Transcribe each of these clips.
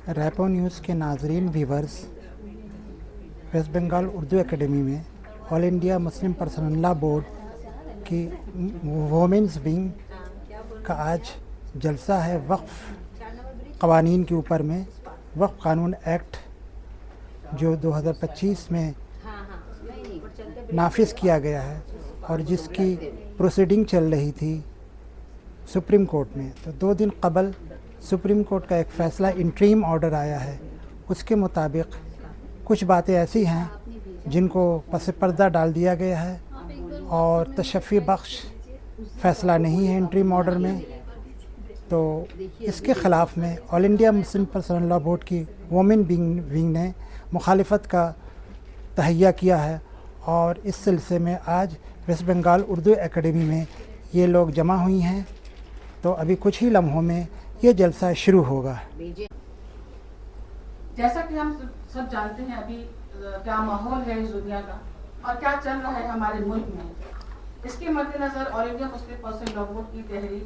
Repo News کے ناظرین viewers, West Bengal Urdu Academy میں All India Muslim Personal Law Board کی وومنز ونگ کا آج جلسہ ہے وقف قوانین کے اوپر میں. وقف قانون ایکٹ جو 2025 میں نافذ کیا گیا ہے اور جس کی پروسیڈنگ چل رہی تھی سپریم کورٹ میں، تو 2 دن قبل سپریم کورٹ کا ایک فیصلہ انٹریم آرڈر آیا ہے. اس کے مطابق کچھ باتیں ایسی ہیں جن کو پس پردہ ڈال دیا گیا ہے اور تشفی بخش فیصلہ نہیں ہے انٹریم آرڈر میں. تو اس کے خلاف میں All India Muslim Personal Law Board کی وومن ونگ نے مخالفت کا تہیہ کیا ہے اور اس سلسلے میں آج ویسٹ بنگال اردو اکیڈمی میں یہ لوگ جمع ہوئی ہیں. تو ابھی کچھ ہی لمحوں میں یہ جلسہ شروع ہوگا. جیسا کہ ہم سب جانتے ہیں ابھی کیا ماحول ہے اس دنیا کا اور کیا چل رہا ہے ہمارے ملک میں، اس کے مد نظر آل India Muslim Personal Law Board کی تحریک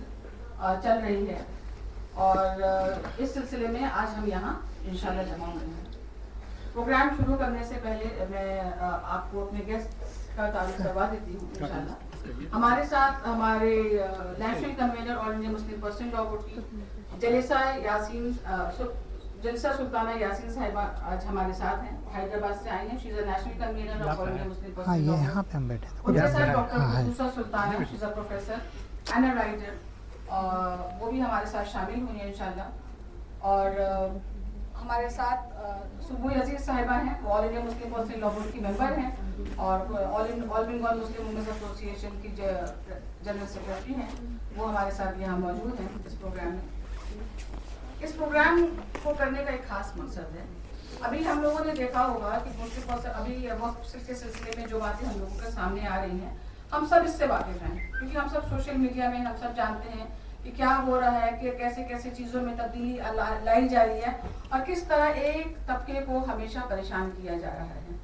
چل رہی ہے اور اس سلسلے میں آج ہم یہاں انشاءاللہ جمع ہوئے ہیں. پروگرام شروع کرنے سے پہلے میں آپ کو اپنے گیسٹ کا تعارف کروا دیتی ہوں. انشاءاللہ ہمارے ساتھ ہمارے نیشنل کنوینر آل India Muslim Personal Law Board کی جلسہ سلطانہ یاسین صاحبہ آج ہمارے ساتھ ہیں. حیدرآباد سے آئی ہیں. She is a national convenor of All India Muslim Personal Law Board. یہاں پہ ہم بیٹھے ان کے ساتھ doctor Quddusa Sultana, she is a professor and a writer, وہ بھی ہمارے ساتھ شامل ہوئی ہیں انشاءاللہ. اور ہمارے ساتھ سبوی عزیز صاحبہ ہیں، وہ آل India Muslim Personal Law Board کی ممبر ہیں اور آل بنگال مسلم وومنز ایسوسی ایشن کی جنرل سیکرٹری ہیں. وہ ہمارے ساتھ یہاں موجود ہیں اس پروگرام میں. اس پروگرام کو کرنے کا ایک خاص مقصد ہے. ابھی ہم لوگوں نے دیکھا ہوگا کہ ابھی وقف کے سلسلے میں جو باتیں ہم لوگوں کے سامنے آ رہی ہیں، ہم سب اس سے واقف ہیں کیونکہ ہم سب سوشل میڈیا میں ہم سب جانتے ہیں کہ کیا ہو رہا ہے، کہ کیسے کیسے چیزوں میں تبدیلی لائی جا رہی ہے اور کس طرح ایک طبقے کو ہمیشہ پریشان کیا جا رہا ہے.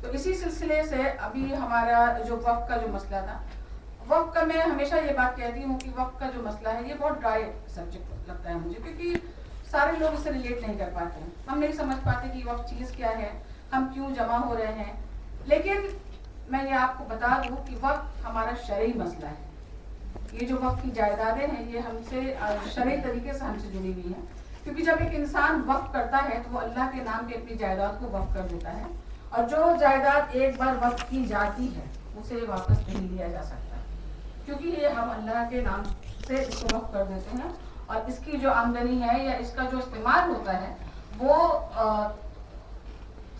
تو اسی سلسلے سے ابھی ہمارا جو وقف کا جو مسئلہ تھا، وقف کا میں ہمیشہ یہ بات کہتی ہوں کہ وقف کا جو مسئلہ ہے یہ بہت ڈرائی سبجیکٹ لگتا ہے مجھے، کیونکہ سارے لوگ اس سے ریلیٹ نہیں کر پاتے ہیں. ہم نہیں سمجھ پاتے کہ وقف چیز کیا ہے، ہم کیوں جمع ہو رہے ہیں. لیکن میں یہ آپ کو بتا دوں کہ وقف ہمارا شرعی مسئلہ ہے. یہ جو وقف کی جائیدادیں ہیں یہ ہم سے شرعی طریقے سے ہم سے جڑی ہوئی ہیں، کیونکہ جب ایک انسان وقف کرتا ہے تو وہ اللہ کے نام پہ اپنی جائیداد کو وقف کر دیتا ہے اور جو جائیداد ایک بار وقف کی جاتی ہے اسے واپس نہیں لیا جا سکتا، کیونکہ یہ ہم اللہ کے نام سے اس کو وقف کر دیتے ہیں اور اس کی جو آمدنی ہے یا اس کا جو استعمال ہوتا ہے وہ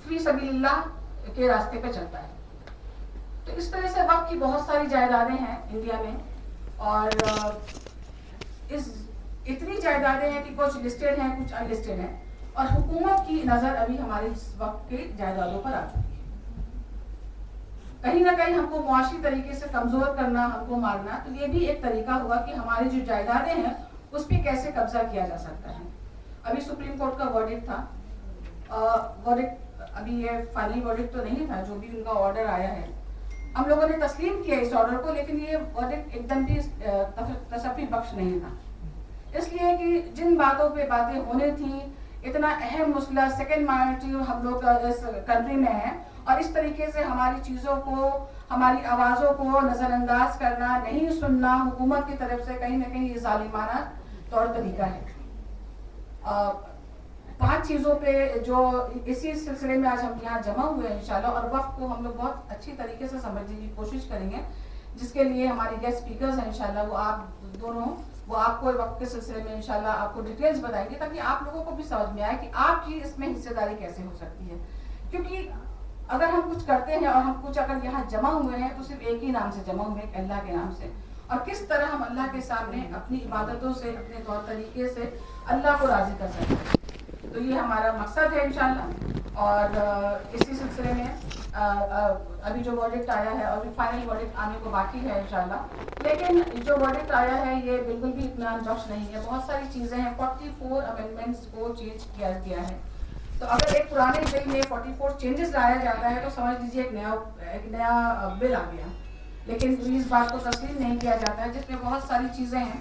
فی سبیل اللہ کے راستے پہ چلتا ہے. تو اس طرح سے وقف کی بہت ساری جائیدادیں ہیں انڈیا میں اور اتنی جائیدادیں ہیں کہ کچھ لسٹڈ ہیں کچھ ان لسٹڈ ہیں اور حکومت کی نظر ابھی ہمارے اس وقت کے جائیدادوں پر آ چکی ہے. کہیں نہ کہیں ہم کو معاشی طریقے سے کمزور کرنا، ہم کو مارنا، تو یہ بھی ایک طریقہ ہوا کہ ہماری جو جائیدادیں ہیں اس پہ کیسے قبضہ کیا جا سکتا ہے. ابھی سپریم کورٹ کا ورڈکٹ تھا، ورڈکٹ ابھی یہ فائنل ورڈکٹ تو نہیں تھا، جو بھی ان کا آرڈر آیا ہے ہم لوگوں نے تسلیم کیا اس آرڈر کو، لیکن یہ ورڈکٹ ایک دم بھی تشفی بخش نہیں تھا، اس لیے کہ جن باتوں پہ باتیں ہونے تھیں، اتنا اہم مسئلہ سیکنڈ مائنورٹی ہم لوگ اس کنٹری میں ہے اور اس طریقے سے ہماری چیزوں کو، ہماری آوازوں کو نظر انداز کرنا، نہیں سننا حکومت کی طرف سے کہیں نہ کہیں یہ ظالمانہ طور طریقہ ہے. 5 چیزوں پہ جو اسی سلسلے میں آج ہم یہاں جمع ہوئے ہیں انشاءاللہ، اور وقت کو ہم لوگ بہت اچھی طریقے سے سمجھنے کی کوشش کریں گے، جس کے لیے ہماری گیسٹ اسپیکرز ہیں انشاءاللہ، وہ آپ دونوں وہ آپ کو وقت کے سلسلے میں انشاءاللہ آپ کو ڈیٹیلز بتائیں گے تاکہ آپ لوگوں کو بھی سمجھ میں آئے کہ آپ کی اس میں حصہ داری کیسے ہو سکتی ہے. کیونکہ اگر ہم کچھ کرتے ہیں اور ہم کچھ اگر یہاں جمع ہوئے ہیں تو صرف ایک ہی نام سے جمع ہوئے ہیں، اللہ کے نام سے، اور کس طرح ہم اللہ کے سامنے اپنی عبادتوں سے، اپنے طور طریقے سے اللہ کو راضی کر سکتے ہیں. تو یہ ہمارا مقصد ہے انشاءاللہ. اور اسی سلسلے میں ابھی جو ورڈکٹ آیا ہے اور فائنل ورڈکٹ آنے کو باقی ہے انشاءاللہ، لیکن جو ورڈکٹ آیا ہے یہ بالکل بھی اطمینان بخش نہیں ہے. بہت ساری چیزیں ہیں، 44 امینڈمنٹس کو چینج کیا گیا ہے. تو اگر ایک پرانے بل میں 44 چینجز لایا جاتا ہے تو سمجھ لیجیے ایک نیا بل آ گیا، لیکن اس بات کو تسلیم نہیں کیا جاتا ہے جس میں بہت ساری چیزیں ہیں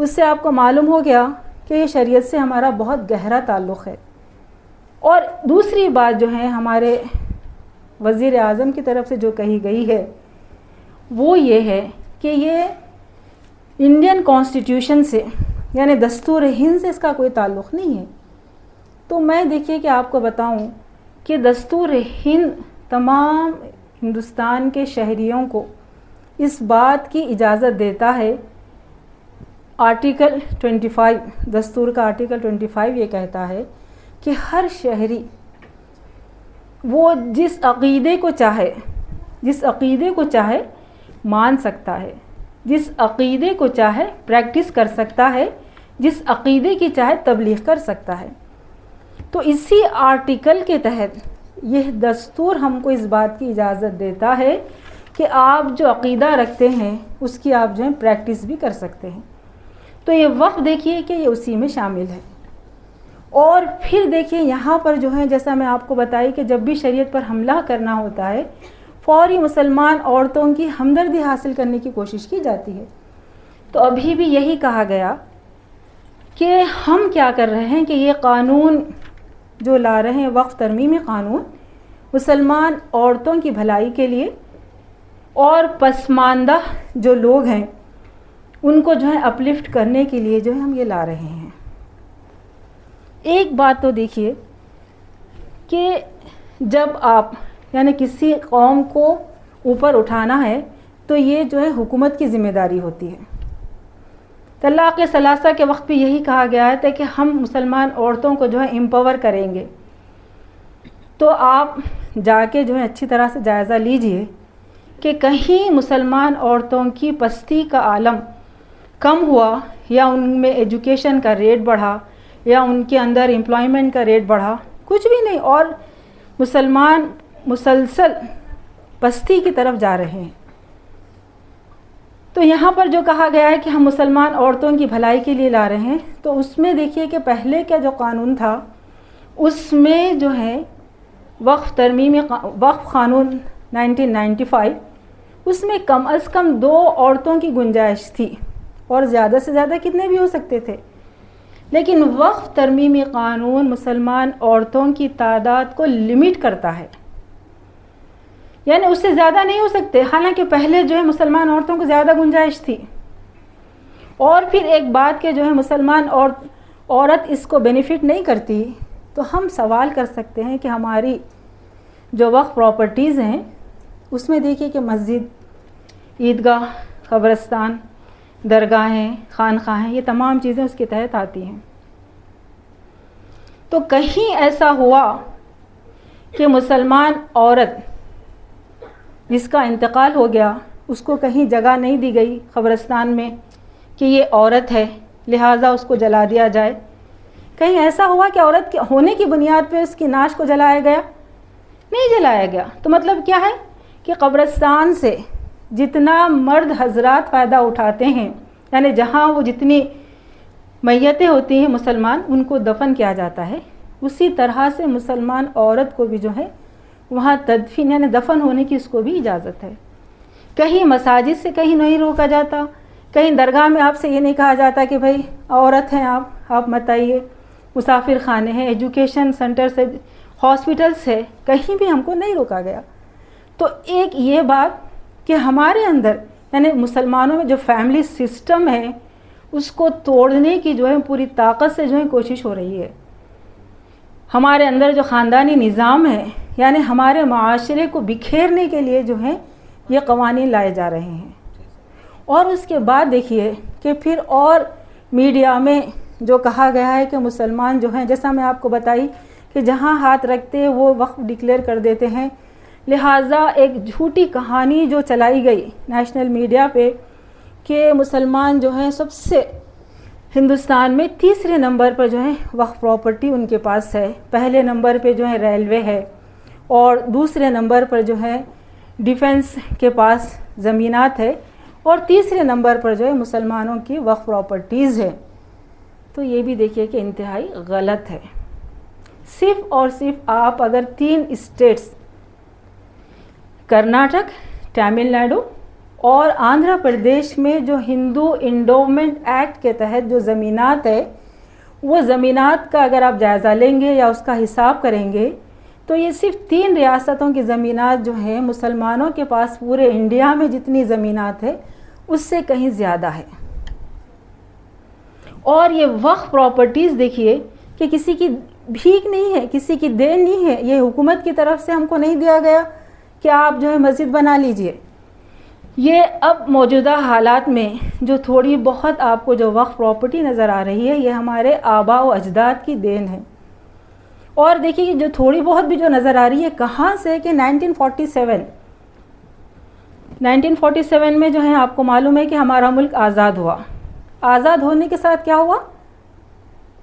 اس سے آپ کو معلوم ہو گیا کہ یہ شریعت سے ہمارا بہت گہرا تعلق ہے. اور دوسری بات جو ہے ہمارے وزیر اعظم کی طرف سے جو کہی گئی ہے وہ یہ ہے کہ یہ انڈین کانسٹیٹیوشن سے یعنی دستور ہند سے اس کا کوئی تعلق نہیں ہے. تو میں دیکھیے کہ آپ کو بتاؤں کہ دستور ہند تمام ہندوستان کے شہریوں کو اس بات کی اجازت دیتا ہے. آرٹیکل 25 دستور کا آرٹیکل 25 یہ کہتا ہے کہ ہر شہری وہ جس عقیدے کو چاہے مان سکتا ہے، جس عقیدے کو چاہے پریکٹس کر سکتا ہے، جس عقیدے کی چاہے تبلیغ کر سکتا ہے. تو اسی آرٹیکل کے تحت یہ دستور ہم کو اس بات کی اجازت دیتا ہے کہ آپ جو عقیدہ رکھتے ہیں اس کی آپ جو ہے پریکٹس بھی کر سکتے ہیں. تو یہ وقف دیکھیے کہ یہ اسی میں شامل ہے. اور پھر دیکھیے یہاں پر جو ہے جیسا میں آپ کو بتائی کہ جب بھی شریعت پر حملہ کرنا ہوتا ہے فوری مسلمان عورتوں کی ہمدردی حاصل کرنے کی کوشش کی جاتی ہے. تو ابھی بھی یہی کہا گیا کہ ہم کیا کر رہے ہیں کہ یہ قانون جو لا رہے ہیں وقف ترمیمی قانون مسلمان عورتوں کی بھلائی کے لیے اور پسماندہ جو لوگ ہیں ان کو جو ہے اپلفٹ کرنے کے لیے جو ہے ہم یہ لا رہے ہیں. ایک بات تو دیکھیے کہ جب آپ یعنی کسی قوم کو اوپر اٹھانا ہے تو یہ جو ہے حکومت کی ذمہ داری ہوتی ہے. طلاق ثلاثہ کے وقت بھی یہی کہا گیا ہے کہ ہم مسلمان عورتوں کو جو ہے امپاور کریں گے. تو آپ جا کے جو ہے اچھی طرح سے جائزہ لیجئے کہ کہیں مسلمان عورتوں کی پستی کا عالم کم ہوا یا ان میں ایجوکیشن کا ریٹ بڑھا یا ان کے اندر امپلائمنٹ کا ریٹ بڑھا، کچھ بھی نہیں. اور مسلمان مسلسل پستی کی طرف جا رہے ہیں. تو یہاں پر جو کہا گیا ہے کہ ہم مسلمان عورتوں کی بھلائی کے لیے لا رہے ہیں تو اس میں دیکھیے کہ پہلے کا جو قانون تھا اس میں جو ہے وقف قانون 1995 اس میں کم از کم 2 عورتوں کی گنجائش تھی اور زیادہ سے زیادہ کتنے بھی ہو سکتے تھے. لیکن وقف ترمیمی قانون مسلمان عورتوں کی تعداد کو لمٹ کرتا ہے یعنی اس سے زیادہ نہیں ہو سکتے. حالانکہ پہلے جو ہے مسلمان عورتوں کو زیادہ گنجائش تھی. اور پھر ایک بات کہ جو ہے مسلمان عورت اس کو بینیفٹ نہیں کرتی تو ہم سوال کر سکتے ہیں کہ ہماری جو وقف پراپرٹیز ہیں اس میں دیکھیے کہ مسجد، عیدگاہ، قبرستان، درگاہیں، خانقاہیں یہ تمام چیزیں اس کے تحت آتی ہیں. تو کہیں ایسا ہوا کہ مسلمان عورت جس کا انتقال ہو گیا اس کو کہیں جگہ نہیں دی گئی قبرستان میں کہ یہ عورت ہے لہٰذا اس کو جلا دیا جائے. کہیں ایسا ہوا کہ عورت کے ہونے کی بنیاد پہ اس کی نعش کو جلایا گیا؟ نہیں جلایا گیا. تو مطلب کیا ہے کہ قبرستان سے جتنا مرد حضرات فائدہ اٹھاتے ہیں یعنی جہاں وہ جتنی میتیں ہوتی ہیں مسلمان ان کو دفن کیا جاتا ہے اسی طرح سے مسلمان عورت کو بھی جو ہے وہاں تدفین یعنی دفن ہونے کی اس کو بھی اجازت ہے. کہیں مساجد سے کہیں نہیں روکا جاتا، کہیں درگاہ میں آپ سے یہ نہیں کہا جاتا کہ بھائی عورت ہیں آپ مت آئیے. مسافر خانے ہیں، ایجوکیشن سینٹر سے، ہاسپٹل سے کہیں بھی ہم کو نہیں روکا گیا. تو ایک یہ بات کہ ہمارے اندر یعنی مسلمانوں میں جو فیملی سسٹم ہے اس کو توڑنے کی جو ہے پوری طاقت سے جو ہے کوشش ہو رہی ہے. ہمارے اندر جو خاندانی نظام ہے یعنی ہمارے معاشرے کو بکھیرنے کے لیے جو ہے یہ قوانین لائے جا رہے ہیں. اور اس کے بعد دیکھیے کہ پھر اور میڈیا میں جو کہا گیا ہے کہ مسلمان جو ہیں جیسا میں آپ کو بتائی کہ جہاں ہاتھ رکھتے وہ وقف ڈکلیئر کر دیتے ہیں. لہٰذا ایک جھوٹی کہانی جو چلائی گئی نیشنل میڈیا پہ کہ مسلمان جو ہیں سب سے ہندوستان میں تیسرے نمبر پر جو ہے وقف پراپرٹی ان کے پاس ہے. پہلے نمبر پہ جو ہے ریلوے ہے اور دوسرے نمبر پر جو ہے ڈیفنس کے پاس زمینات ہے اور تیسرے نمبر پر جو ہے مسلمانوں کی وقف پراپرٹیز ہے. تو یہ بھی دیکھیے کہ انتہائی غلط ہے. صرف اور صرف آپ اگر 3 اسٹیٹس کرناٹک، تامل ناڈو اور آندھرا پردیش میں جو ہندو انڈومنٹ ایکٹ کے تحت جو زمینات ہے وہ زمینات کا اگر آپ جائزہ لیں گے یا اس کا حساب کریں گے تو یہ صرف 3 ریاستوں کی زمینات جو ہیں مسلمانوں کے پاس پورے انڈیا میں جتنی زمینات ہے اس سے کہیں زیادہ ہے. اور یہ وقف پراپرٹیز دیکھیے کہ کسی کی بھیک نہیں ہے, کسی کی دین نہیں ہے, یہ حکومت کی طرف سے ہم کو نہیں دیا گیا کہ آپ جو ہے مسجد بنا لیجئے. یہ اب موجودہ حالات میں جو تھوڑی بہت آپ کو جو وقف پراپرٹی نظر آ رہی ہے یہ ہمارے آباء و اجداد کی دین ہے. اور دیکھیے جو تھوڑی بہت بھی جو نظر آ رہی ہے کہاں سے کہ 1947 میں جو ہے آپ کو معلوم ہے کہ ہمارا ملک آزاد ہوا. آزاد ہونے کے ساتھ کیا ہوا؟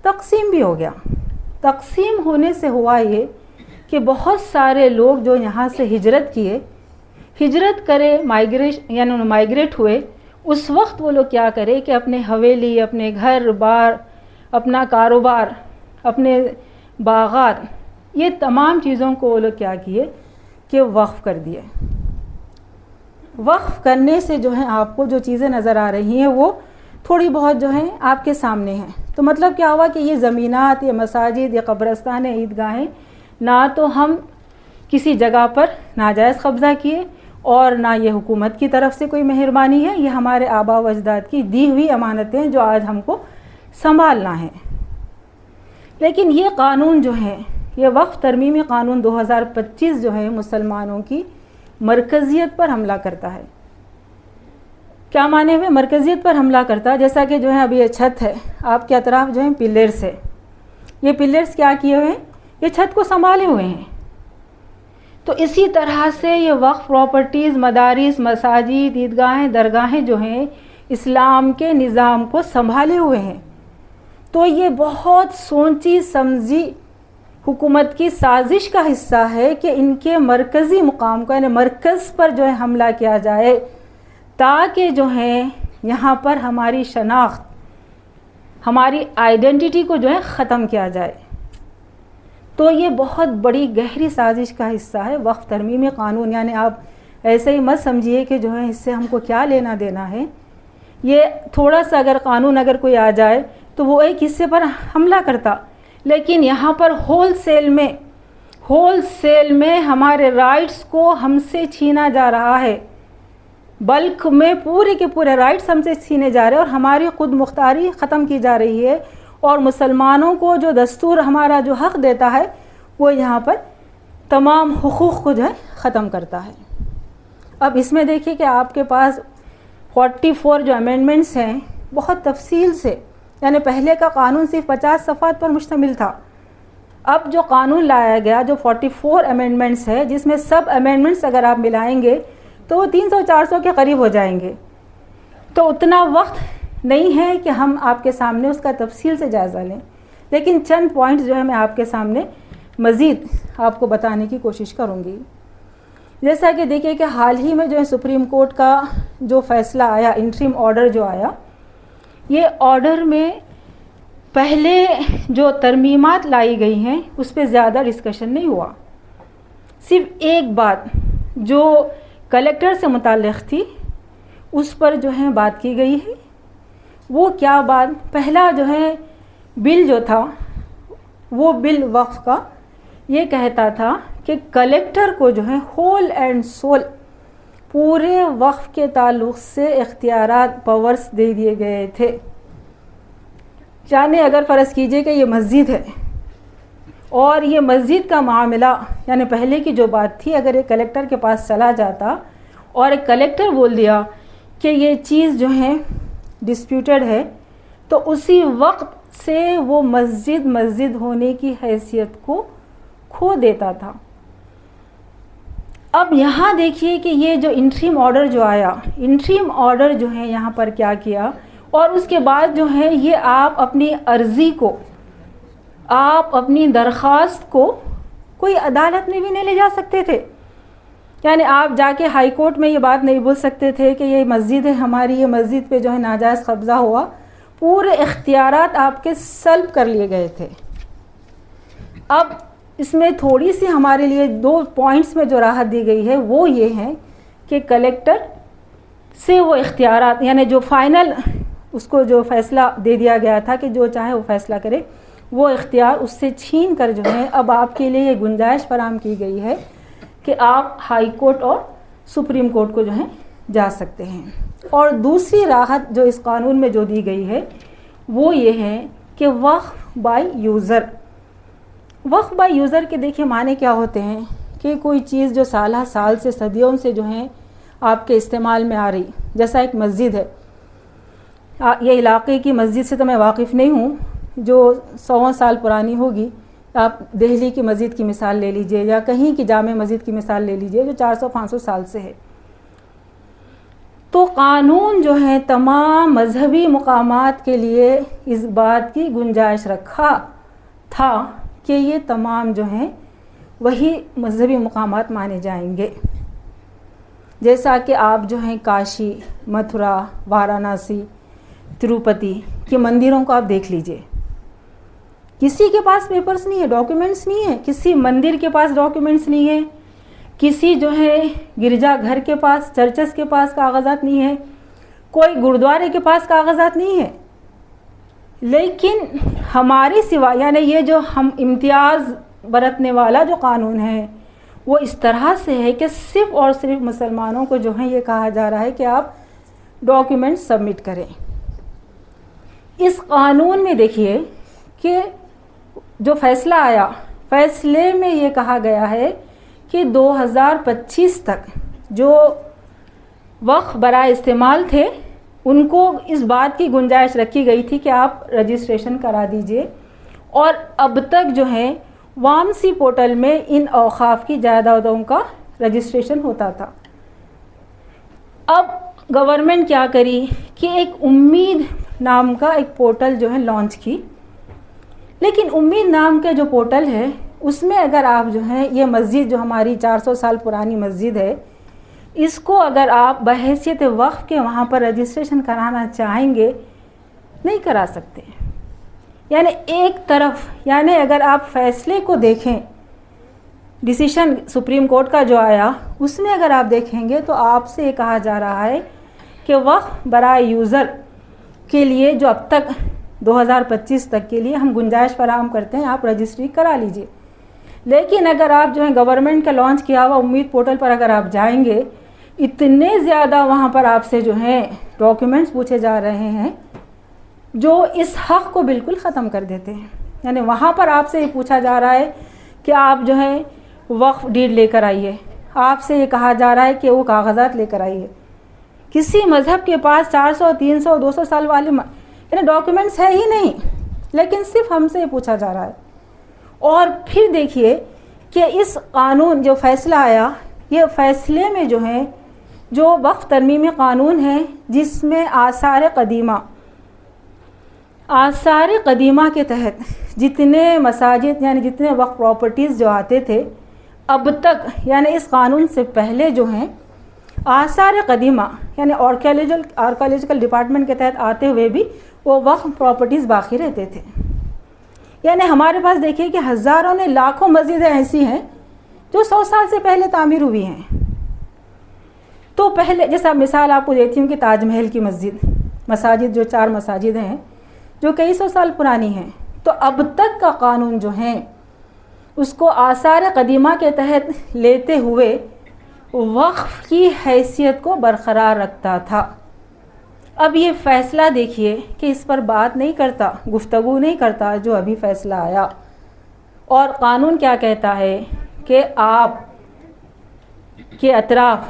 تقسیم بھی ہو گیا. تقسیم ہونے سے ہوا یہ کہ بہت سارے لوگ جو یہاں سے ہجرت کرے مائگریٹ ہوئے, اس وقت وہ لوگ کیا کرے کہ اپنے حویلی, اپنے گھر بار, اپنا کاروبار, اپنے باغات, یہ تمام چیزوں کو وہ لوگ کیا کیے کہ وقف کر دیے. وقف کرنے سے جو ہے آپ کو جو چیزیں نظر آ رہی ہیں وہ تھوڑی بہت جو ہیں آپ کے سامنے ہیں. تو مطلب کیا ہوا کہ یہ زمینات, یہ مساجد, یہ قبرستان, عیدگاہیں, نہ تو ہم کسی جگہ پر ناجائز قبضہ کیے اور نہ یہ حکومت کی طرف سے کوئی مہربانی ہے, یہ ہمارے آباء و اجداد کی دی ہوئی امانتیں جو آج ہم کو سنبھالنا ہے. لیکن یہ قانون جو ہے, یہ وقف ترمیمی قانون 2025 جو ہے مسلمانوں کی مرکزیت پر حملہ کرتا ہے. کیا معنی ہوئے مرکزیت پر حملہ کرتا ہے؟ جیسا کہ جو ہے ابھی یہ چھت ہے, آپ کے اطراف جو ہیں پلرز ہے, یہ پلرز کیا کیے ہوئے ہیں؟ یہ چھت کو سنبھالے ہوئے ہیں. تو اسی طرح سے یہ وقف پراپرٹیز, مدارس, مساجد, عیدگاہیں, درگاہیں جو ہیں اسلام کے نظام کو سنبھالے ہوئے ہیں. تو یہ بہت سوچی سمجھی حکومت کی سازش کا حصہ ہے کہ ان کے مرکزی مقام کو یعنی مرکز پر جو ہے حملہ کیا جائے تاکہ جو ہے یہاں پر ہماری شناخت, ہماری آئیڈینٹی کو جو ہے ختم کیا جائے. تو یہ بہت بڑی گہری سازش کا حصہ ہے وقف ترمیمی قانون. یعنی آپ ایسے ہی مت سمجھیے کہ جو ہے اس سے ہم کو کیا لینا دینا ہے. یہ تھوڑا سا اگر قانون اگر کوئی آ جائے تو وہ ایک حصے پر حملہ کرتا, لیکن یہاں پر ہول سیل میں ہمارے رائٹس کو ہم سے چھینا جا رہا ہے. بلک میں پورے کے پورے رائٹس ہم سے چھینے جا رہے ہیں اور ہماری خود مختاری ختم کی جا رہی ہے. اور مسلمانوں کو جو دستور ہمارا جو حق دیتا ہے وہ یہاں پر تمام حقوق کو جو ہے ختم کرتا ہے. اب اس میں دیکھیے کہ آپ کے پاس 44 جو امینڈمنٹس ہیں بہت تفصیل سے, یعنی پہلے کا قانون صرف 50 صفحات پر مشتمل تھا. اب جو قانون لایا گیا جو 44 امینڈمنٹس ہے, جس میں سب امینڈمنٹس اگر آپ ملائیں گے تو وہ 300-400 کے قریب ہو جائیں گے. تو اتنا وقت نہیں ہے کہ ہم آپ کے سامنے اس کا تفصیل سے جائزہ لیں, لیکن چند پوائنٹس جو ہے میں آپ کے سامنے مزید آپ کو بتانے کی کوشش کروں گی. جیسا کہ دیکھیے کہ حال ہی میں جو ہے سپریم کورٹ کا جو فیصلہ آیا, انٹریم آرڈر جو آیا, یہ آرڈر میں پہلے جو ترمیمات لائی گئی ہیں اس پہ زیادہ ڈسکشن نہیں ہوا. صرف ایک بات جو کلیکٹر سے متعلق تھی اس پر جو ہے بات کی گئی ہے. وہ کیا بات؟ پہلا جو ہے بل جو تھا وہ بل وقف کا یہ کہتا تھا کہ کلیکٹر کو جو ہے ہول اینڈ سول پورے وقف کے تعلق سے اختیارات پاورز دے دیے گئے تھے. یعنی اگر فرض کیجئے کہ یہ مسجد ہے اور یہ مسجد کا معاملہ یعنی پہلے کی جو بات تھی اگر یہ کلیکٹر کے پاس چلا جاتا اور ایک کلیکٹر بول دیا کہ یہ چیز جو ہے ڈسپیوٹڈ ہے تو اسی وقت سے وہ مسجد ہونے کی حیثیت کو کھو دیتا تھا. اب یہاں دیکھیے کہ یہ جو انٹریم آرڈر جو آیا, انٹریم آرڈر جو ہے یہاں پر کیا کیا, اور اس کے بعد جو ہے یہ آپ اپنی عرضی کو, آپ اپنی درخواست کو کوئی عدالت میں بھی نہیں لے جا سکتے تھے. یعنی آپ جا کے ہائی کورٹ میں یہ بات نہیں بول سکتے تھے کہ یہ مسجد ہے ہماری, یہ مسجد پہ جو ہے ناجائز قبضہ ہوا. پورے اختیارات آپ کے سلب کر لیے گئے تھے. اب اس میں تھوڑی سی ہمارے لیے 2 پوائنٹس میں جو راحت دی گئی ہے وہ یہ ہے کہ کلیکٹر سے وہ اختیارات یعنی جو فائنل اس کو جو فیصلہ دے دیا گیا تھا کہ جو چاہے وہ فیصلہ کرے، وہ اختیار اس سے چھین کر جو ہے اب آپ کے لیے یہ گنجائش فراہم کی گئی ہے کہ آپ ہائی کورٹ اور سپریم کورٹ کو جو ہے جا سکتے ہیں. اور دوسری راحت جو اس قانون میں جو دی گئی ہے وہ یہ ہے کہ وقف بائی یوزر. وقف بائی یوزر کے دیکھیں معنی کیا ہوتے ہیں کہ کوئی چیز جو سالہ سال سے صدیوں سے جو ہے آپ کے استعمال میں آ رہی، جیسا ایک مسجد ہے. یہ علاقے کی مسجد سے تو میں واقف نہیں ہوں جو 100 سال پرانی ہوگی. آپ دہلی کی مسجد کی مثال لے لیجئے یا کہیں کی جامع مسجد کی مثال لے لیجئے جو 400-500 سال سے ہے. تو قانون جو ہے تمام مذہبی مقامات کے لیے اس بات کی گنجائش رکھا تھا کہ یہ تمام جو ہیں وہی مذہبی مقامات مانے جائیں گے. جیسا کہ آپ جو ہیں کاشی، متھرا، وارانسی، تروپتی کے مندروں کو آپ دیکھ لیجئے. کسی کے پاس پیپرز نہیں ہے، ڈاکیومنٹس نہیں ہے، کسی مندر کے پاس ڈاکیومنٹس نہیں ہے، کسی جو ہے گرجا گھر کے پاس، چرچز کے پاس کاغذات نہیں ہے، کوئی گردوارے کے پاس کاغذات نہیں ہے. لیکن ہماری سوا یعنی یہ جو ہم امتیاز برتنے والا جو قانون ہے وہ اس طرح سے ہے کہ صرف اور صرف مسلمانوں کو جو ہے یہ کہا جا رہا ہے کہ آپ ڈاکیومنٹ سبمٹ کریں. اس قانون میں دیکھیے کہ جو فیصلہ آیا، فیصلے میں یہ کہا گیا ہے کہ 2025 تک جو وقف برائے استعمال تھے ان کو اس بات کی گنجائش رکھی گئی تھی کہ آپ رجسٹریشن کرا دیجئے. اور اب تک جو ہے وامسی پورٹل میں ان اوقاف کی جائیدادوں کا رجسٹریشن ہوتا تھا. اب گورنمنٹ کیا کری کہ ایک امید نام کا ایک پورٹل جو ہے لانچ کی. لیکن امید نام کا جو پورٹل ہے اس میں اگر آپ جو ہیں یہ مسجد جو ہماری 400 سال پرانی مسجد ہے اس کو اگر آپ بحیثیت وقف کے وہاں پر رجسٹریشن کرانا چاہیں گے نہیں کرا سکتے. یعنی ایک طرف یعنی اگر آپ فیصلے کو دیکھیں، ڈیسیشن سپریم کورٹ کا جو آیا اس میں اگر آپ دیکھیں گے تو آپ سے یہ کہا جا رہا ہے کہ وقف برائے یوزر کے لیے جو اب تک 2025 تک کے لیے ہم گنجائش فراہم کرتے ہیں آپ رجسٹری کرا لیجئے. لیکن اگر آپ جو ہے گورنمنٹ کا لانچ کیا ہوا امید پورٹل پر اگر آپ جائیں گے اتنے زیادہ وہاں پر آپ سے جو ہیں ڈاکیومنٹس پوچھے جا رہے ہیں جو اس حق کو بالکل ختم کر دیتے ہیں. یعنی وہاں پر آپ سے یہ پوچھا جا رہا ہے کہ آپ جو ہے وقف ڈیڈ لے کر آئیے، آپ سے یہ کہا جا رہا ہے کہ وہ کاغذات لے کر آئیے. کسی مذہب کے پاس 400 300 200 سال والے یعنی ڈاکیومنٹس ہے ہی نہیں، لیکن صرف ہم سے یہ پوچھا جا رہا ہے. اور پھر دیکھیے کہ اس قانون جو فیصلہ آیا یہ فیصلے میں جو ہے جو وقف ترمیمی قانون ہے جس میں آثار قدیمہ کے تحت جتنے مساجد یعنی جتنے وقف پراپرٹیز جو آتے تھے اب تک یعنی اس قانون سے پہلے جو ہیں آثار قدیمہ یعنی آرکیالوجیکل ڈپارٹمنٹ کے تحت آتے ہوئے بھی وہ وقف پراپرٹیز باقی رہتے تھے. یعنی ہمارے پاس دیکھیے کہ ہزاروں نے لاکھوں مسجدیں ایسی ہیں جو 100 سال سے پہلے تعمیر ہوئی ہیں. تو پہلے جیسا مثال آپ کو دیتی ہوں کہ تاج محل کی مساجد جو 4 مساجد ہیں جو کئی 100 سال پرانی ہیں، تو اب تک کا قانون جو ہے اس کو آثار قدیمہ کے تحت لیتے ہوئے وقف کی حیثیت کو برقرار رکھتا تھا. اب یہ فیصلہ دیکھیے کہ اس پر بات نہیں کرتا، گفتگو نہیں کرتا جو ابھی فیصلہ آیا. اور قانون کیا کہتا ہے کہ آپ کے اطراف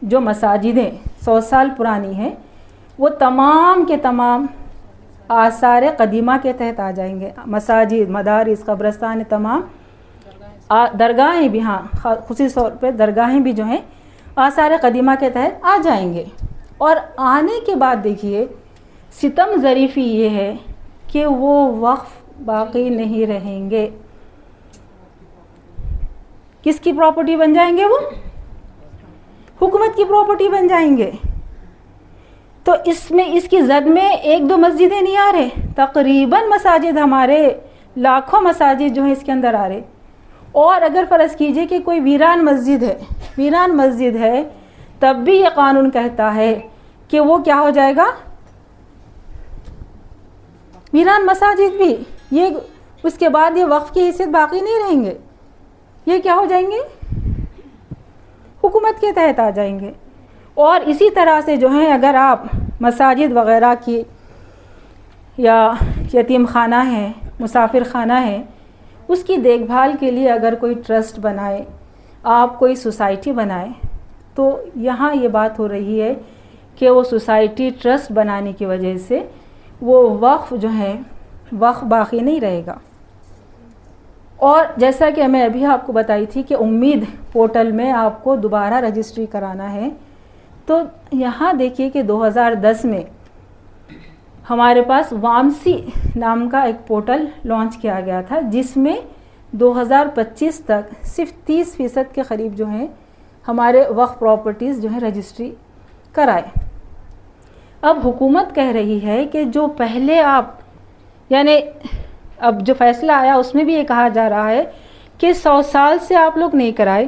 جو مساجدیں 100 سال پرانی ہیں وہ تمام کے تمام آثار قدیمہ کے تحت آ جائیں گے. مساجد، مدارس، قبرستان، تمام درگاہیں بھی، ہاں خصوصی طور پہ درگاہیں بھی جو ہیں آثار قدیمہ کے تحت آ جائیں گے. اور آنے کے بعد دیکھیے ستم ظریفی یہ ہے کہ وہ وقف باقی نہیں رہیں گے. کس کی پراپرٹی بن جائیں گے؟ وہ حکومت کی پراپرٹی بن جائیں گے. تو اس میں اس کی زد میں 1-2 مسجدیں نہیں آ رہے، تقریباً مساجد ہمارے لاکھوں مساجد جو ہیں اس کے اندر آ رہے. اور اگر فرض کیجئے کہ کوئی ویران مسجد ہے تب بھی یہ قانون کہتا ہے کہ وہ کیا ہو جائے گا؟ ویران مساجد بھی یہ اس کے بعد یہ وقف کی حیثیت باقی نہیں رہیں گے، یہ کیا ہو جائیں گے؟ حکومت کے تحت آ جائیں گے. اور اسی طرح سے جو ہے اگر آپ مساجد وغیرہ کی یا یتیم خانہ ہے، مسافر خانہ ہے، اس کی دیکھ بھال کے لیے اگر کوئی ٹرسٹ بنائے، آپ کوئی سوسائٹی بنائے، تو یہاں یہ بات ہو رہی ہے کہ وہ سوسائٹی ٹرسٹ بنانے کی وجہ سے وہ وقف جو ہے وقف باقی نہیں رہے گا. اور جیسا کہ میں ابھی آپ کو بتائی تھی کہ امید پورٹل میں آپ کو دوبارہ رجسٹری کرانا ہے، تو یہاں دیکھیے کہ 2010 میں ہمارے پاس وامسی نام کا ایک پورٹل لانچ کیا گیا تھا، جس میں 2025 تک صرف 30% کے قریب جو ہیں ہمارے وقف پراپرٹیز جو ہیں رجسٹری کرائے. اب حکومت کہہ رہی ہے کہ جو پہلے آپ یعنی اب جو فیصلہ آیا اس میں بھی یہ کہا جا رہا ہے کہ 100 سال سے آپ لوگ نہیں کرائے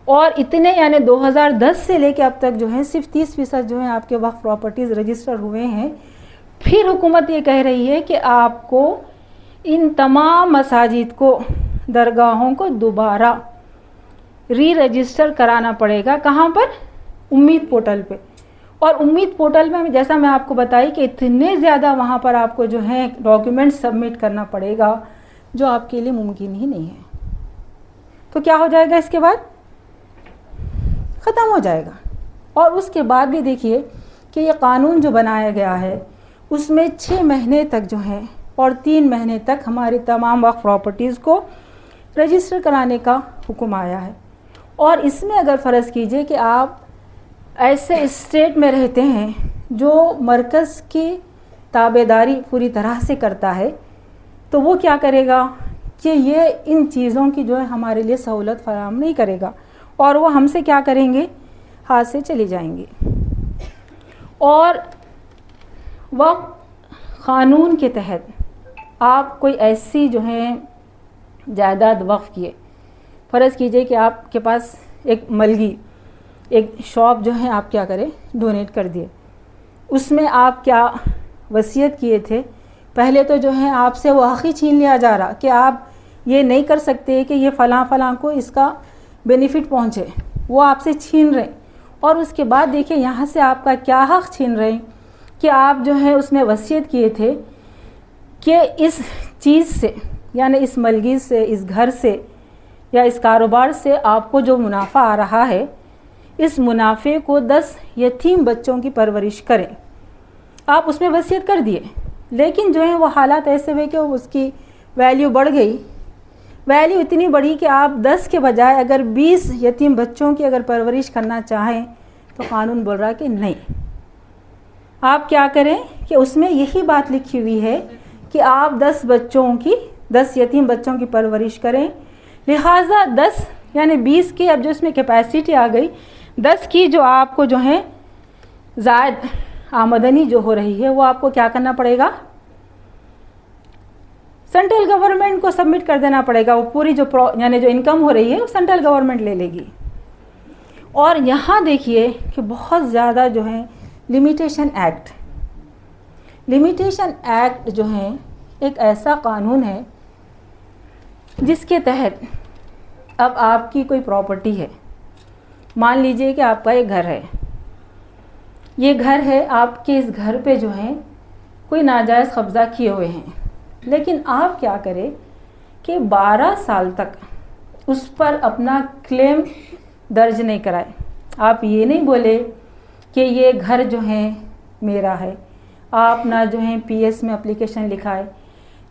اور اتنے یعنی 2010 سے لے کے اب تک جو ہے صرف 30% جو ہیں آپ کے وقف پراپرٹیز رجسٹر ہوئے ہیں. پھر حکومت یہ کہہ رہی ہے کہ آپ کو ان تمام مساجد کو، درگاہوں کو دوبارہ ری رجسٹر کرانا پڑے گا. کہاں پر؟ امید پورٹل پہ. اور امید پورٹل میں جیسا میں آپ کو بتائی کہ اتنے زیادہ وہاں پر آپ کو جو ہے ڈاکیومنٹ سبمٹ کرنا پڑے گا جو آپ کے لیے ممکن ہی نہیں ہے. تو کیا ہو جائے گا؟ اس کے بعد ختم ہو جائے گا. اور اس کے بعد بھی دیکھیے کہ یہ قانون جو بنایا گیا ہے اس میں 6 مہینے تک جو ہے اور 3 مہینے تک ہماری تمام وقف پراپرٹیز کو رجسٹر کرانے کا حکم آیا ہے. اور اس میں اگر فرض کیجئے کہ آپ ایسے اسٹیٹ میں رہتے ہیں جو مرکز کی تابعداری پوری طرح سے کرتا ہے، تو وہ کیا کرے گا کہ یہ ان چیزوں کی جو ہے ہمارے لیے سہولت فراہم نہیں کرے گا اور وہ ہم سے کیا کریں گے؟ ہاتھ سے چلی جائیں گے. اور وقف قانون کے تحت آپ کوئی ایسی جو ہے جائیداد وقف کیے، فرض کیجئے کہ آپ کے پاس ایک ملگی ایک شاپ جو ہے آپ کیا کریں ڈونیٹ کر دیے، اس میں آپ کیا وصیت کیے تھے، پہلے تو جو ہے آپ سے وہ حق ہی چھین لیا جا رہا کہ آپ یہ نہیں کر سکتے کہ یہ فلاں فلاں کو اس کا بینیفٹ پہنچے، وہ آپ سے چھین رہے. اور اس کے بعد دیکھیں یہاں سے آپ کا کیا حق چھین رہے ہیں کہ آپ جو ہے اس میں وصیت کیے تھے کہ اس چیز سے یعنی اس ملگی سے، اس گھر سے یا اس کاروبار سے آپ کو جو منافع آ رہا ہے، اس منافع کو 10 یتیم بچوں کی پرورش کریں. آپ اس میں وصیت کر دیے، لیکن جو ہے وہ حالات ایسے ہوئے کہ اس کی ویلیو بڑھ گئی، ویلیو اتنی بڑھی کہ آپ 10 کے بجائے اگر 20 یتیم بچوں کی اگر پرورش کرنا چاہیں تو قانون بول رہا کہ نہیں. آپ کیا کریں کہ اس میں یہی بات لکھی ہوئی ہے کہ آپ 10 یتیم بچوں کی پرورش کریں. لہٰذا 10 یعنی 20 کی اب جو اس میں کیپیسٹی آ گئی، 10 کی جو آپ کو جو ہے زائد آمدنی جو ہو رہی ہے وہ آپ کو کیا کرنا پڑے گا؟ سینٹرل گورنمنٹ کو سبمٹ کر دینا پڑے گا. وہ پوری جو یعنی جو انکم ہو رہی ہے وہ سینٹرل گورنمنٹ لے لے گی. اور یہاں دیکھیے کہ بہت زیادہ جو ہے لمیٹیشن ایکٹ جو ہے ایک ایسا قانون ہے جس کے تحت اب آپ کی کوئی پراپرٹی ہے، مان لیجئے کہ آپ کا ایک گھر ہے، یہ گھر ہے، آپ کے اس گھر پہ جو ہے کوئی ناجائز قبضہ کیے ہوئے ہیں، لیکن آپ کیا کریں کہ 12 سال تک اس پر اپنا کلیم درج نہیں کرائے. آپ یہ نہیں بولے کہ یہ گھر جو ہے میرا ہے، آپ نہ جو ہے پی ایس میں اپلیکیشن لکھائے،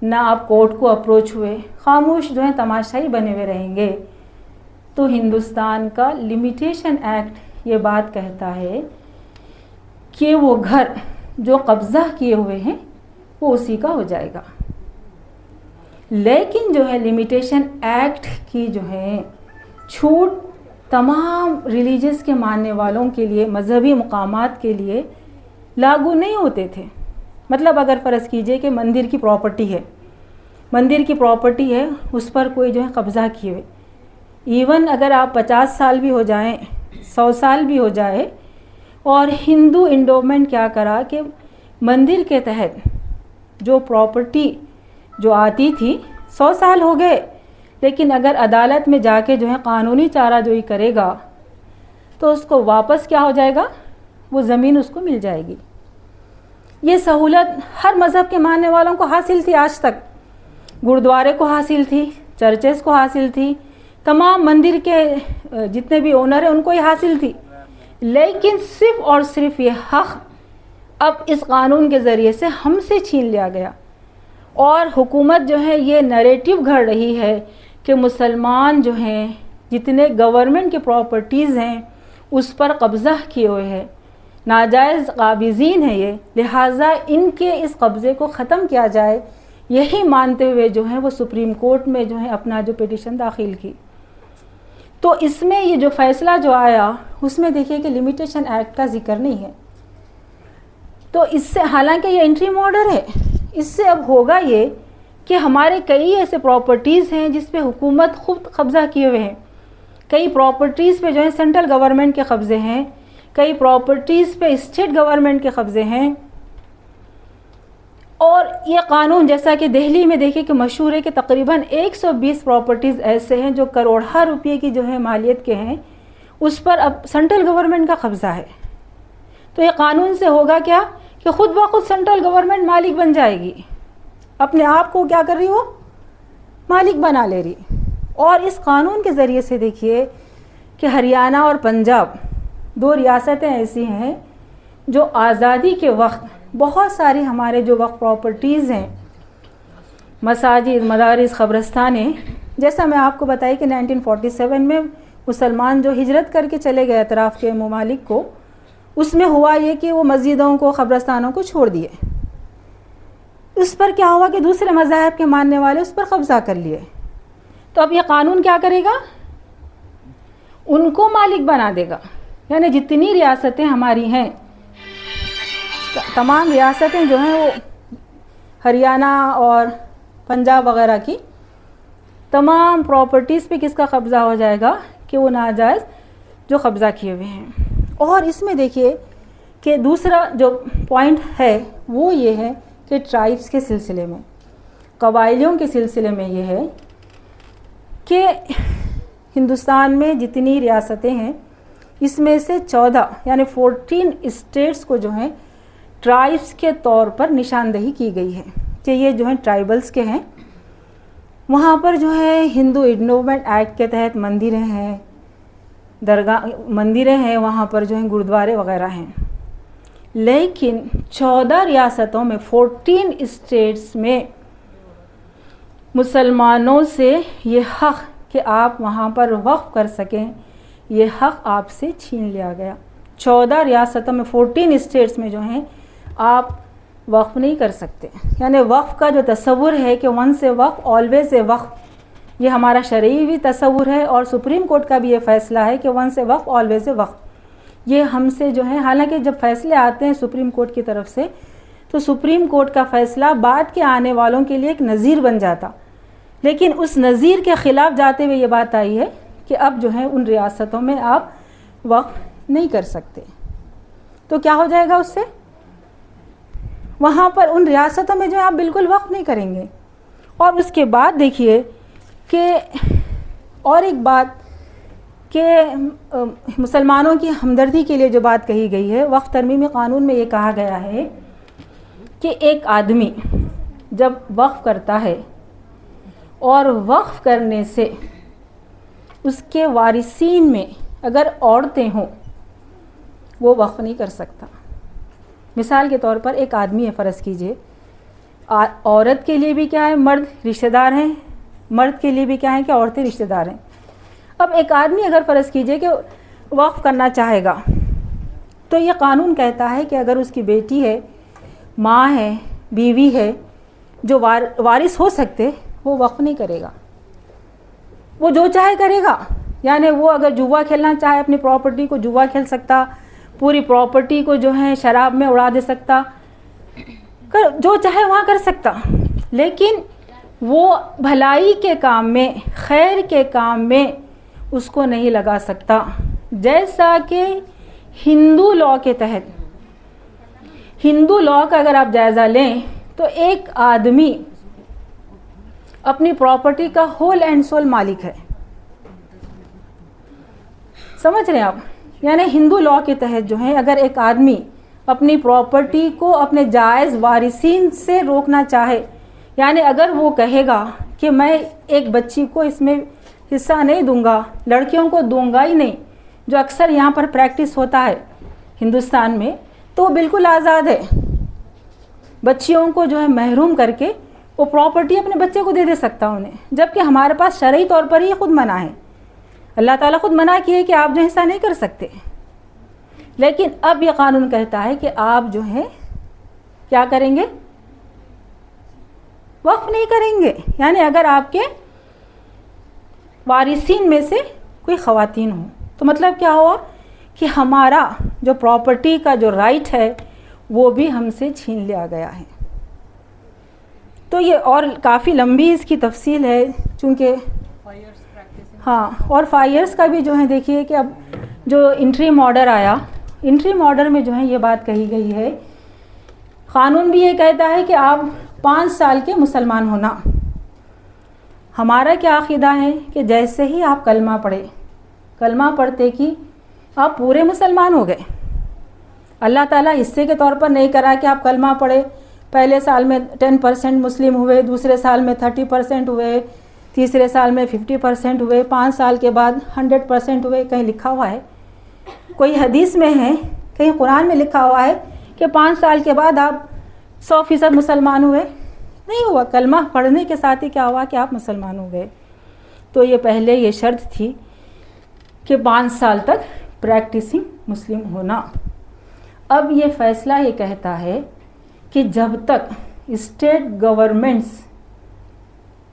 نہ آپ کورٹ کو اپروچ ہوئے، خاموش جو ہے تماشائی بنے ہوئے رہیں گے. تو ہندوستان کا لمیٹیشن ایکٹ یہ بات کہتا ہے کہ وہ گھر جو قبضہ کیے ہوئے ہیں وہ اسی کا ہو جائے گا. لیکن جو ہے لمیٹیشن ایکٹ کی جو ہے چھوٹ تمام ریلیجس کے ماننے والوں کے لیے، مذہبی مقامات کے لیے لاگو نہیں ہوتے تھے. مطلب اگر فرض کیجئے کہ مندر کی پراپرٹی ہے، اس پر کوئی جو ہے قبضہ کیے ہوئے، ایون اگر آپ 50 سال بھی ہو جائیں، 100 سال بھی ہو جائے، اور ہندو انڈومنٹ کیا کرا کہ مندر کے تحت جو پراپرٹی جو آتی تھی 100 سال ہو گئے، لیکن اگر عدالت میں جا کے جو ہے قانونی چارہ جوئی کرے گا تو اس کو واپس کیا ہو جائے گا، وہ زمین اس کو مل جائے گی۔ یہ سہولت ہر مذہب کے ماننے والوں کو حاصل تھی، آج تک گردوارے کو حاصل تھی، چرچز کو حاصل تھی، تمام مندر کے جتنے بھی اونر ہیں ان کو یہ حاصل تھی، لیکن صرف اور صرف یہ حق اب اس قانون کے ذریعے سے ہم سے چھین لیا گیا۔ اور حکومت جو ہے یہ نیریٹو گھڑ رہی ہے کہ مسلمان جو ہیں جتنے گورنمنٹ کے پراپرٹیز ہیں اس پر قبضہ کیے ہوئے ہیں، ناجائز قابضین ہیں یہ، لہٰذا ان کے اس قبضے کو ختم کیا جائے، یہی مانتے ہوئے جو ہیں وہ سپریم کورٹ میں جو ہے اپنا جو پیٹیشن داخل کی۔ تو اس میں یہ جو فیصلہ جو آیا اس میں دیکھیے کہ لمیٹیشن ایکٹ کا ذکر نہیں ہے، تو اس سے حالانکہ یہ انٹریم آرڈر ہے، اس سے اب ہوگا یہ کہ ہمارے کئی ایسے پراپرٹیز ہیں جس پہ حکومت خود قبضہ کیے ہوئے ہیں، کئی پراپرٹیز پہ جو ہے سینٹرل گورنمنٹ کے قبضے ہیں، کئی پراپرٹیز پہ اسٹیٹ گورنمنٹ کے قبضے ہیں۔ اور یہ قانون جیسا کہ دہلی میں دیکھیں کہ مشہور ہے کہ تقریباً 120 پراپرٹیز ایسے ہیں جو کروڑہ روپے کی جو ہے مالیت کے ہیں، اس پر اب سینٹرل گورنمنٹ کا قبضہ ہے۔ تو یہ قانون سے ہوگا کیا کہ خود بخود سینٹرل گورنمنٹ مالک بن جائے گی، اپنے آپ کو کیا کر رہی ہو، مالک بنا لے رہی۔ اور اس قانون کے ذریعے سے دیکھیے کہ ہریانہ اور پنجاب 2 ریاستیں ایسی ہیں جو آزادی کے وقت بہت ساری ہمارے جو وقف پراپرٹیز ہیں، مساجد، مدارس، قبرستانیں، جیسا میں آپ کو بتائی کہ 1947 میں مسلمان جو ہجرت کر کے چلے گئے اطراف کے ممالک کو، اس میں ہوا یہ کہ وہ مسجدوں کو، قبرستانوں کو چھوڑ دیے۔ اس پر کیا ہوا کہ دوسرے مذاہب کے ماننے والے اس پر قبضہ کر لیے۔ تو اب یہ قانون کیا کرے گا، ان کو مالک بنا دے گا، یعنی جتنی ریاستیں ہماری ہیں، تمام ریاستیں جو ہیں وہ ہریانہ اور پنجاب وغیرہ کی تمام پراپرٹیز پہ کس کا قبضہ ہو جائے گا کہ وہ ناجائز جو قبضہ کیے ہوئے ہیں۔ اور اس میں دیکھیے کہ دوسرا جو پوائنٹ ہے وہ یہ ہے کہ ٹرائبس کے سلسلے میں، قبائلیوں کے سلسلے میں یہ ہے کہ ہندوستان میں جتنی ریاستیں ہیں اس میں سے 14 یعنی 14 اسٹیٹس کو جو ہیں ٹرائبس کے طور پر نشاندہی کی گئی ہے کہ یہ جو ہیں ٹرائبلز کے ہیں۔ وہاں پر جو ہے ہندو انڈومنٹ ایکٹ کے تحت مندریں ہیں، درگاہ مندریں ہیں، وہاں پر جو ہیں گردوارے وغیرہ ہیں، لیکن 14 ریاستوں میں 14 اسٹیٹس میں مسلمانوں سے یہ حق کہ آپ وہاں پر وقف کر سکیں، یہ حق آپ سے چھین لیا گیا۔ 14 ریاستوں میں 14 اسٹیٹس میں جو ہیں آپ وقف نہیں کر سکتے، یعنی وقف کا جو تصور ہے کہ ون سے وقف آلویز اے وقف، یہ ہمارا شرعی بھی تصور ہے اور سپریم کورٹ کا بھی یہ فیصلہ ہے کہ ون سے وقف آلویز اے وقف، یہ ہم سے جو ہے، حالانکہ جب فیصلے آتے ہیں سپریم کورٹ کی طرف سے تو سپریم کورٹ کا فیصلہ بعد کے آنے والوں کے لیے ایک نظیر بن جاتا، لیکن اس نظیر کے خلاف جاتے ہوئے یہ بات آئی ہے کہ اب جو ہے ان ریاستوں میں آپ وقف نہیں کر سکتے۔ تو کیا ہو جائے گا اس سے، وہاں پر ان ریاستوں میں جو ہے آپ بالکل وقف نہیں کریں گے۔ اور اس کے بعد دیکھیے کہ اور ایک بات کہ مسلمانوں کی ہمدردی کے لیے جو بات کہی گئی ہے، وقف ترمیمی قانون میں یہ کہا گیا ہے کہ ایک آدمی جب وقف کرتا ہے اور وقف کرنے سے اس کے وارثین میں اگر عورتیں ہوں وہ وقف نہیں کر سکتا۔ مثال کے طور پر ایک آدمی ہے، فرض کیجئے، عورت کے لیے بھی کیا ہے، مرد رشتہ دار ہیں، مرد کے لیے بھی کیا ہے کہ عورتیں رشتہ دار ہیں۔ اب ایک آدمی اگر فرض کیجئے کہ وقف کرنا چاہے گا تو یہ قانون کہتا ہے کہ اگر اس کی بیٹی ہے، ماں ہے، بیوی ہے جو وارث ہو سکتے، وہ وقف نہیں کرے گا، وہ جو چاہے کرے گا، یعنی وہ اگر جوا کھیلنا چاہے اپنی پراپرٹی کو جوا کھیل سکتا، پوری پراپرٹی کو جو ہے شراب میں اڑا دے سکتا، جو چاہے وہاں کر سکتا، لیکن وہ بھلائی کے کام میں، خیر کے کام میں اس کو نہیں لگا سکتا۔ جیسا کہ ہندو لاء کے تحت، ہندو لاء کا اگر آپ جائزہ لیں تو ایک آدمی اپنی پراپرٹی کا ہول اینڈ سول مالک ہے. سمجھ رہے ہیں آپ؟ یعنی ہندو لاء کے تحت جو ہے اگر ایک آدمی اپنی پراپرٹی کو اپنے جائز وارثین سے روکنا چاہے، یعنی اگر وہ کہے گا کہ میں ایک بچی کو اس میں حصہ نہیں دوں گا، لڑکیوں کو دوں گا ہی نہیں، جو اکثر یہاں پر پریکٹس ہوتا ہے ہندوستان میں، تو بالکل آزاد ہے. بچیوں کو جو ہے محروم کر کے وہ پراپرٹی اپنے بچے کو دے سکتا انہیں، جبکہ ہمارے پاس شرعی طور پر یہ خود منع ہے. اللہ تعالیٰ خود منع کیے کہ آپ جو ایسا نہیں کر سکتے. لیکن اب یہ قانون کہتا ہے کہ آپ جو ہے کیا کریں گے؟ وقف نہیں کریں گے. یعنی اگر آپ کے وارثین میں سے کوئی خواتین ہوں تو مطلب کیا ہوا کہ ہمارا جو پراپرٹی کا جو رائٹ ہے وہ بھی ہم سے چھین لیا گیا ہے. تو یہ اور کافی لمبی اس کی تفصیل ہے، چونکہ ہاں، اور 5 ایئرس کا بھی جو ہے دیکھیے کہ اب جو انٹریم آرڈر آیا، انٹریم آرڈر میں جو ہے یہ بات کہی گئی ہے، قانون بھی یہ کہتا ہے کہ آپ 5 سال کے مسلمان ہونا. ہمارا کیا عقیدہ ہے کہ جیسے ہی آپ کلمہ پڑھے، کلمہ پڑھتے کہ آپ پورے مسلمان ہو گئے. اللہ تعالیٰ حصے کے طور پر نہیں کرا کہ آپ کلمہ پڑھے، پہلے سال میں 10% مسلم ہوئے، دوسرے سال میں 30% ہوئے، تیسرے سال میں 50% ہوئے، 5 سال کے بعد 100% ہوئے. کہیں لکھا ہوا ہے، کوئی حدیث میں ہے، کہیں قرآن میں لکھا ہوا ہے کہ 5 سال کے بعد آپ 100% مسلمان ہوئے؟ نہیں ہوا. کلمہ پڑھنے کے ساتھ ہی کیا ہوا کہ آپ مسلمان ہو گئے. تو یہ پہلے یہ شرط تھی کہ 5 سال تک پریکٹسنگ مسلم ہونا. اب یہ فیصلہ یہ کہتا ہے کہ جب تک اسٹیٹ گورنمنٹس،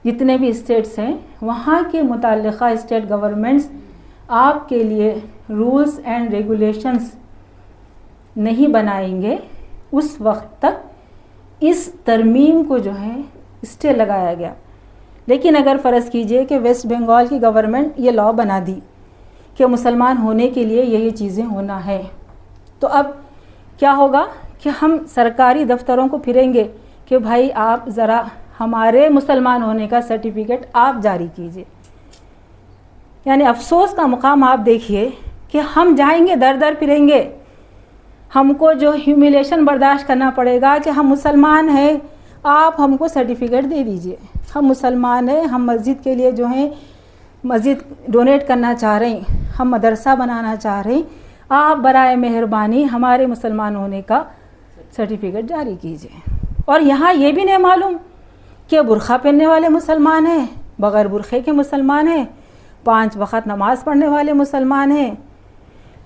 جتنے بھی اسٹیٹس ہیں وہاں کے متعلقہ اسٹیٹ گورنمنٹس آپ کے لیے رولز اینڈ ریگولیشنز نہیں بنائیں گے، اس وقت تک اس ترمیم کو جو ہے اسٹے لگایا گیا. لیکن اگر فرض کیجئے کہ ویسٹ بنگال کی گورنمنٹ یہ لاء بنا دی کہ مسلمان ہونے کے لیے یہ چیزیں ہونا ہے، تو اب کیا ہوگا کہ ہم سرکاری دفتروں کو پھریں گے کہ بھائی آپ ذرا ہمارے مسلمان ہونے کا سرٹیفکیٹ آپ جاری کیجئے. یعنی افسوس کا مقام آپ دیکھیے کہ ہم جائیں گے، در در پھریں گے، ہم کو جو ہیومیلیشن برداشت کرنا پڑے گا کہ ہم مسلمان ہیں، آپ ہم کو سرٹیفکیٹ دے دیجئے، ہم مسلمان ہیں، ہم مسجد کے لیے جو ہیں مسجد ڈونیٹ کرنا چاہ رہے ہیں، ہم مدرسہ بنانا چاہ رہے ہیں، آپ برائے مہربانی ہمارے مسلمان ہونے کا سرٹیفکیٹ جاری کیجئے. اور یہاں یہ بھی نہیں معلوم کہ برقع پہننے والے مسلمان ہیں، بغیر برقعے کے مسلمان ہیں، 5 وقت نماز پڑھنے والے مسلمان ہیں،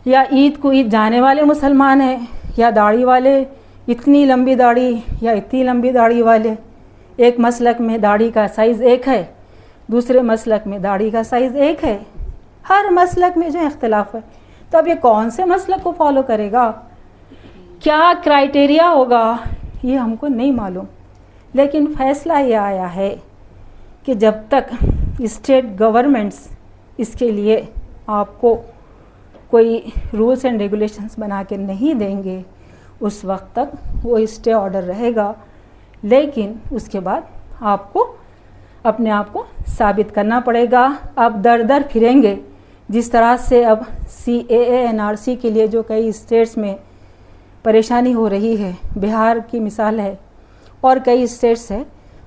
یا عید کو عید جانے والے مسلمان ہیں، یا داڑھی والے، اتنی لمبی داڑھی یا اتنی لمبی داڑھی والے. ایک مسلک میں داڑھی کا سائز ایک ہے، دوسرے مسلک میں داڑھی کا سائز ایک ہے، ہر مسلک میں جو اختلاف ہے. تو اب یہ کون سے مسلک کو فالو کرے گا، کیا کرائیٹیریا ہوگا، یہ ہم کو نہیں معلوم. لیکن فیصلہ یہ آیا ہے کہ جب تک اسٹیٹ گورنمنٹس اس کے لیے آپ کو کوئی رولز اینڈ ریگولیشنز بنا کے نہیں دیں گے، اس وقت تک وہ اسٹے آرڈر رہے گا. لیکن اس کے بعد آپ کو اپنے آپ کو ثابت کرنا پڑے گا. آپ در در پھریں گے، جس طرح سے اب CAA NRC کے لیے جو کئی اسٹیٹس میں پریشانی ہو رہی ہے، بہار کی مثال ہے اور کئی اسٹیٹس ہے،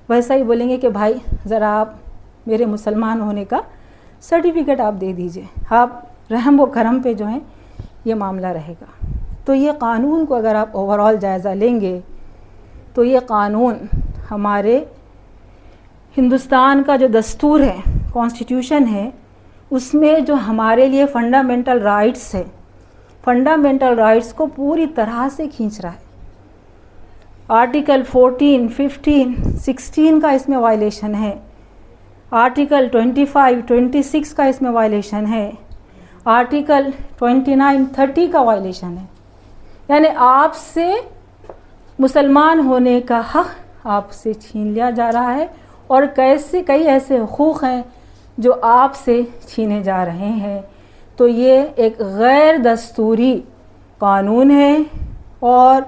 ویسا ہی بولیں گے کہ بھائی ذرا آپ میرے مسلمان ہونے کا سرٹیفکیٹ آپ دے دیجئے. آپ رحم و کرم پہ جو ہیں یہ معاملہ رہے گا. تو یہ قانون کو اگر آپ اوورال جائزہ لیں گے تو یہ قانون ہمارے ہندوستان کا جو دستور ہے، کانسٹیٹیوشن ہے، اس میں جو ہمارے لیے فنڈامنٹل رائٹس ہے، فنڈامنٹل رائٹس کو پوری طرح سے کھینچ رہا ہے. آرٹیکل 14, 15, 16 کا اس میں وائلیشن ہے، آرٹیکل 25, 26 کا اس میں وائلیشن ہے، آرٹیکل 29, 30 کا وائلیشن ہے. یعنی آپ سے مسلمان ہونے کا حق آپ سے چھین لیا جا رہا ہے، اور کئی ایسے حقوق ہیں جو آپ سے چھینے جا رہے ہیں. تو یہ ایک غیر دستوری قانون ہے اور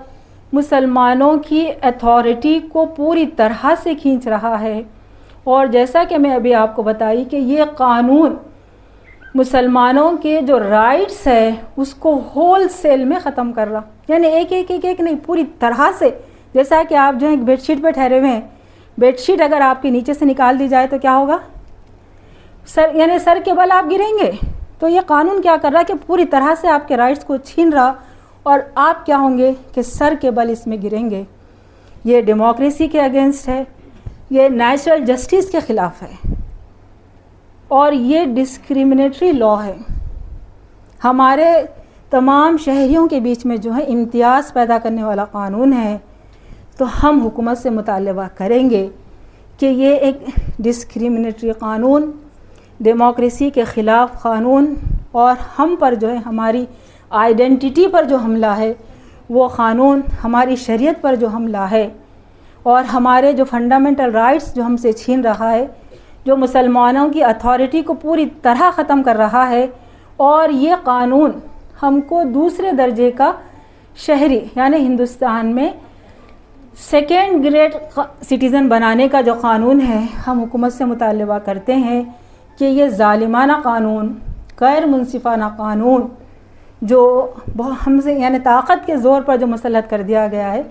مسلمانوں کی اتھارٹی کو پوری طرح سے کھینچ رہا ہے. اور جیسا کہ میں ابھی آپ کو بتائی کہ یہ قانون مسلمانوں کے جو رائٹس ہے اس کو ہول سیل میں ختم کر رہا, یعنی ایک نہیں, پوری طرح سے. جیسا کہ آپ جو ہے ایک بیڈ شیٹ پہ ٹھہرے ہوئے ہیں, بیڈ شیٹ اگر آپ کے نیچے سے نکال دی جائے تو کیا ہوگا, یعنی سر کے بل آپ گریں گے. تو یہ قانون کیا کر رہا ہے کہ پوری طرح سے آپ کے رائٹس کو چھین رہا, اور آپ کیا ہوں گے کہ سر کے بل اس میں گریں گے. یہ ڈیموکریسی کے اگینسٹ ہے, یہ نیچرل جسٹس کے خلاف ہے, اور یہ ڈسکریمنیٹری لا ہے. ہمارے تمام شہریوں کے بیچ میں جو ہے امتیاز پیدا کرنے والا قانون ہے. تو ہم حکومت سے مطالبہ کریں گے کہ یہ ایک ڈسکریمنیٹری قانون, ڈیموکریسی کے خلاف قانون, اور ہم پر جو ہے ہماری آئیڈینٹی پر جو حملہ ہے وہ قانون, ہماری شریعت پر جو حملہ ہے, اور ہمارے جو فنڈامنٹل رائٹس جو ہم سے چھین رہا ہے, جو مسلمانوں کی اتھارٹی کو پوری طرح ختم کر رہا ہے. اور یہ قانون ہم کو دوسرے درجے کا شہری, یعنی ہندوستان میں سیکنڈ گریڈ سٹیزن بنانے کا جو قانون ہے, ہم حکومت سے مطالبہ کرتے ہیں کہ یہ ظالمانہ قانون, غیر منصفانہ قانون جو ہم سے یعنی طاقت کے زور پر جو مسلط کر دیا گیا ہے,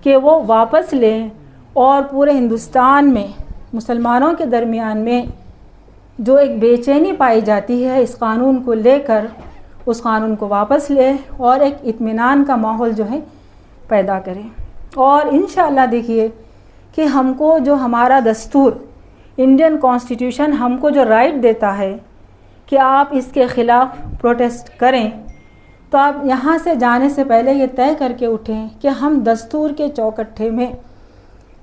کہ وہ واپس لیں, اور پورے ہندوستان میں مسلمانوں کے درمیان میں جو ایک بے چینی پائی جاتی ہے اس قانون کو لے کر, اس قانون کو واپس لیں اور ایک اطمینان کا ماحول جو ہے پیدا کریں. اور انشاءاللہ دیکھیے کہ ہم کو جو ہمارا دستور, انڈین کانسٹیٹیوشن ہم کو جو رائٹ دیتا ہے کہ آپ اس کے خلاف پروٹیسٹ کریں, تو آپ یہاں سے جانے سے پہلے یہ طے کر کے اٹھیں کہ ہم دستور کے چوکٹھے میں,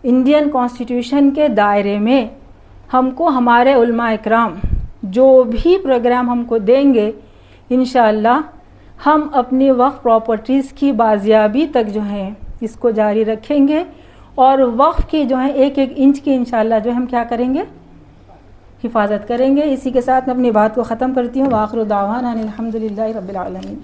انڈین کانسٹیٹیوشن کے دائرے میں, ہم کو ہمارے علماء اکرام جو بھی پروگرام ہم کو دیں گے, انشاءاللہ ہم اپنی وقف پراپرٹیز کی بازیابی تک جو ہے اس کو جاری رکھیں گے, اور وقف کی جو ہے ایک ایک انچ کی انشاءاللہ جو ہم کیا کریں گے, حفاظت کریں گے. اسی کے ساتھ میں اپنی بات کو ختم کرتی ہوں. وآخر دعوانا الحمدللہ رب العالمین.